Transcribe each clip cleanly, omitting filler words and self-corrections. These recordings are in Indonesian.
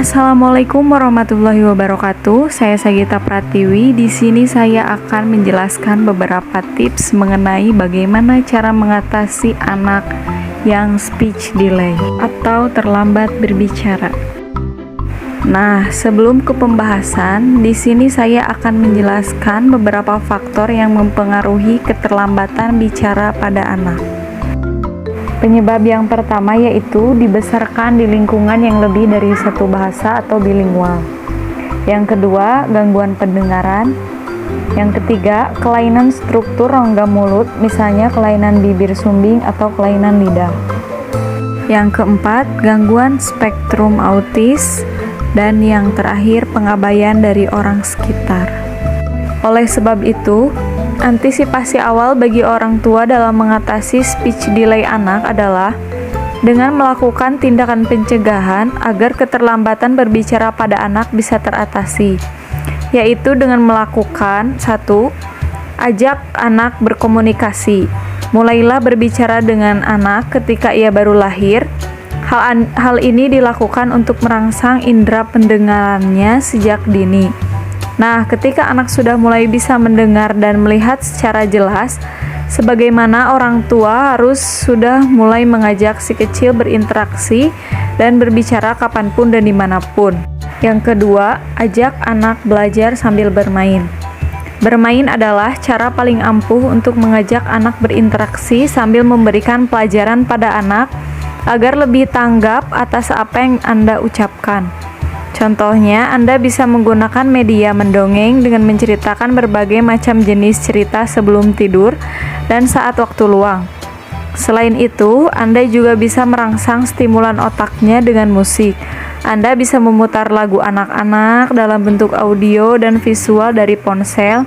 Assalamualaikum warahmatullahi wabarakatuh. Saya Sagita Pratiwi. Di sini saya akan menjelaskan beberapa tips mengenai bagaimana cara mengatasi anak yang speech delay atau terlambat berbicara. Nah, sebelum ke pembahasan, di sini saya akan menjelaskan beberapa faktor yang mempengaruhi keterlambatan bicara pada anak. Penyebab yang pertama yaitu dibesarkan di lingkungan yang lebih dari satu bahasa atau bilingual. Yang kedua, gangguan pendengaran. Yang ketiga, kelainan struktur rongga mulut, misalnya kelainan bibir sumbing atau kelainan lidah. Yang keempat, gangguan spektrum autis. Dan yang terakhir, pengabaian dari orang sekitar. Oleh sebab itu, antisipasi awal bagi orang tua dalam mengatasi speech delay anak adalah dengan melakukan tindakan pencegahan agar keterlambatan berbicara pada anak bisa teratasi, yaitu dengan melakukan 1. Ajak anak berkomunikasi. Mulailah berbicara dengan anak ketika ia baru lahir. Hal ini dilakukan untuk merangsang indera pendengarannya sejak dini. Nah, ketika anak sudah mulai bisa mendengar dan melihat secara jelas, sebagaimana orang tua harus sudah mulai mengajak si kecil berinteraksi dan berbicara kapanpun dan dimanapun. Yang kedua, ajak anak belajar sambil bermain. Bermain adalah cara paling ampuh untuk mengajak anak berinteraksi sambil memberikan pelajaran pada anak agar lebih tanggap atas apa yang Anda ucapkan. Contohnya, Anda bisa menggunakan media mendongeng dengan menceritakan berbagai macam jenis cerita sebelum tidur dan saat waktu luang. Selain itu, Anda juga bisa merangsang stimulan otaknya dengan musik. Anda bisa memutar lagu anak-anak dalam bentuk audio dan visual dari ponsel,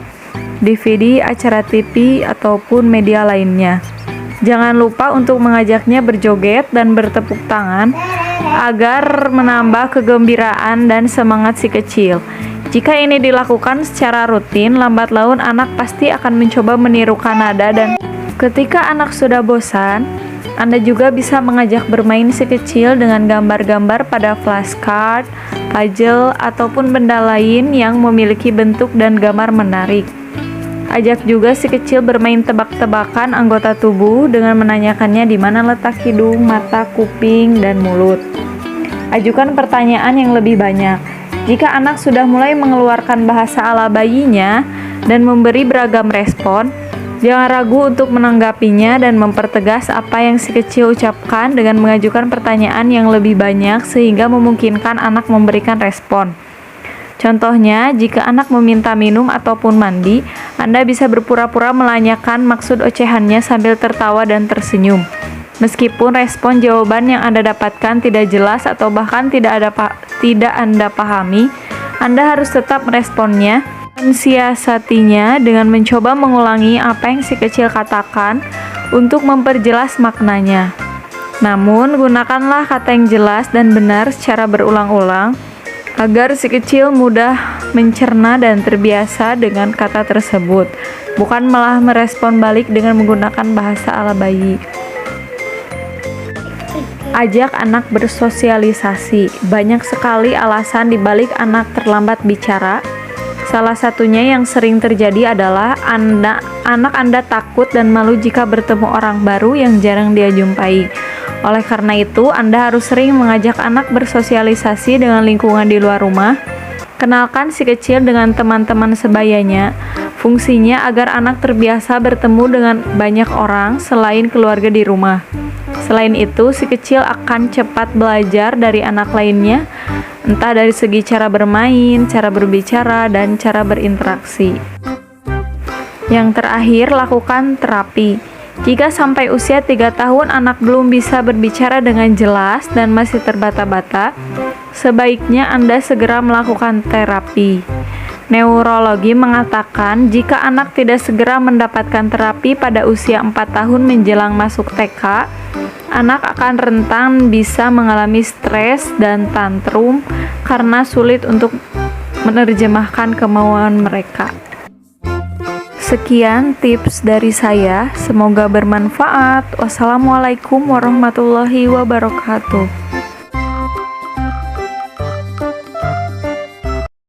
DVD, acara TV, ataupun media lainnya. Jangan lupa untuk mengajaknya berjoget dan bertepuk tangan agar menambah kegembiraan dan semangat si kecil. Jika ini dilakukan secara rutin, lambat laun anak pasti akan mencoba menirukan nada, dan ketika anak sudah bosan, Anda juga bisa mengajak bermain si kecil dengan gambar-gambar pada flashcard, puzzle, ataupun benda lain yang memiliki bentuk dan gambar menarik. Ajak juga si kecil bermain tebak-tebakan anggota tubuh dengan menanyakannya di mana letak hidung, mata, kuping, dan mulut. Ajukan pertanyaan yang lebih banyak. Jika anak sudah mulai mengeluarkan bahasa ala bayinya dan memberi beragam respon, jangan ragu untuk menanggapinya dan mempertegas apa yang si kecil ucapkan dengan mengajukan pertanyaan yang lebih banyak sehingga memungkinkan anak memberikan respon. Contohnya, jika anak meminta minum ataupun mandi, Anda bisa berpura-pura menanyakan maksud ocehannya sambil tertawa dan tersenyum. Meskipun respon jawaban yang Anda dapatkan tidak jelas atau bahkan tidak Anda pahami, Anda harus tetap meresponnya, mensiasatinya dengan mencoba mengulangi apa yang si kecil katakan untuk memperjelas maknanya. Namun, gunakanlah kata yang jelas dan benar secara berulang-ulang, agar si kecil mudah mencerna dan terbiasa dengan kata tersebut, bukan malah merespon balik dengan menggunakan bahasa ala bayi. Ajak anak bersosialisasi. Banyak sekali alasan dibalik anak terlambat bicara. Salah satunya yang sering terjadi adalah anak Anda takut dan malu jika bertemu orang baru yang jarang dia jumpai. Oleh karena itu, Anda harus sering mengajak anak bersosialisasi dengan lingkungan di luar rumah. Kenalkan si kecil dengan teman-teman sebayanya. Fungsinya agar anak terbiasa bertemu dengan banyak orang selain keluarga di rumah. Selain itu, si kecil akan cepat belajar dari anak lainnya, entah dari segi cara bermain, cara berbicara, dan cara berinteraksi. Yang terakhir, lakukan terapi. Jika sampai usia 3 tahun anak belum bisa berbicara dengan jelas dan masih terbata-bata, sebaiknya Anda segera melakukan terapi. Neurologi mengatakan jika anak tidak segera mendapatkan terapi pada usia 4 tahun menjelang masuk TK, anak akan rentan bisa mengalami stres dan tantrum karena sulit untuk menerjemahkan kemauan mereka. Sekian tips dari saya, semoga bermanfaat. Wassalamualaikum warahmatullahi wabarakatuh.